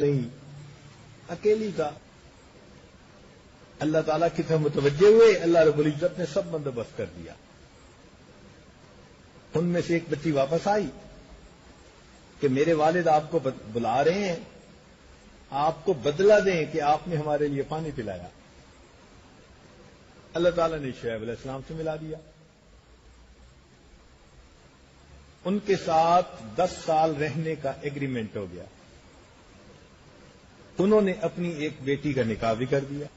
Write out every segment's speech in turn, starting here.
نہیں، اکیلی کا اللہ تعالیٰ کی طرف متوجہ ہوئے، اللہ رب العزت نے سب بندوبست کر دیا۔ ان میں سے ایک بچی واپس آئی کہ میرے والد آپ کو بلا رہے ہیں، آپ کو بدلہ دیں کہ آپ نے ہمارے لیے پانی پلایا۔ اللہ تعالیٰ نے شعیب علیہ السلام سے ملا دیا۔ ان کے ساتھ 10 سال رہنے کا ایگریمنٹ ہو گیا۔ انہوں نے اپنی ایک بیٹی کا نکاح بھی کر دیا۔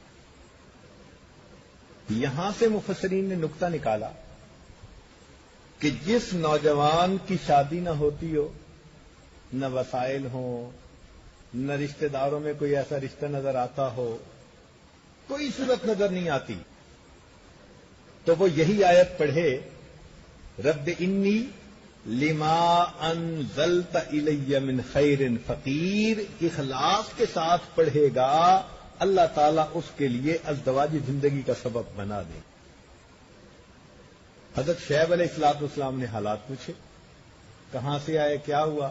یہاں سے مفسرین نے نقطہ نکالا کہ جس نوجوان کی شادی نہ ہوتی ہو، نہ وسائل ہوں، نہ رشتہ داروں میں کوئی ایسا رشتہ نظر آتا ہو، کوئی صورت نظر نہیں آتی، تو وہ یہی آیت پڑھے، رب انی لما انزلت الی من خیر فقیر، اخلاص کے ساتھ پڑھے گا، اللہ تعالیٰ اس کے لیے ازدواجی زندگی کا سبب بنا دے۔ حضرت شعیب علیہ السلام نے حالات پوچھے، کہاں سے آئے، کیا ہوا،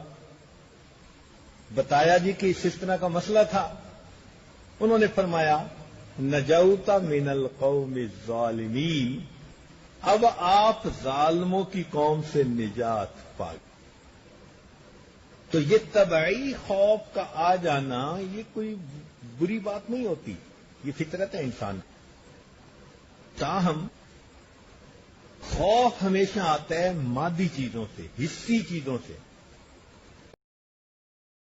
بتایا جی کہ اس طرح کا مسئلہ تھا۔ انہوں نے فرمایا نجوت من القوم الظالمین، اب آپ ظالموں کی قوم سے نجات پا گئے۔ تو یہ طبعی خوف کا آ جانا یہ کوئی بری بات نہیں ہوتی، یہ فطرت ہے انسان۔ تاہم خوف ہمیشہ آتا ہے مادی چیزوں سے، حسی چیزوں سے۔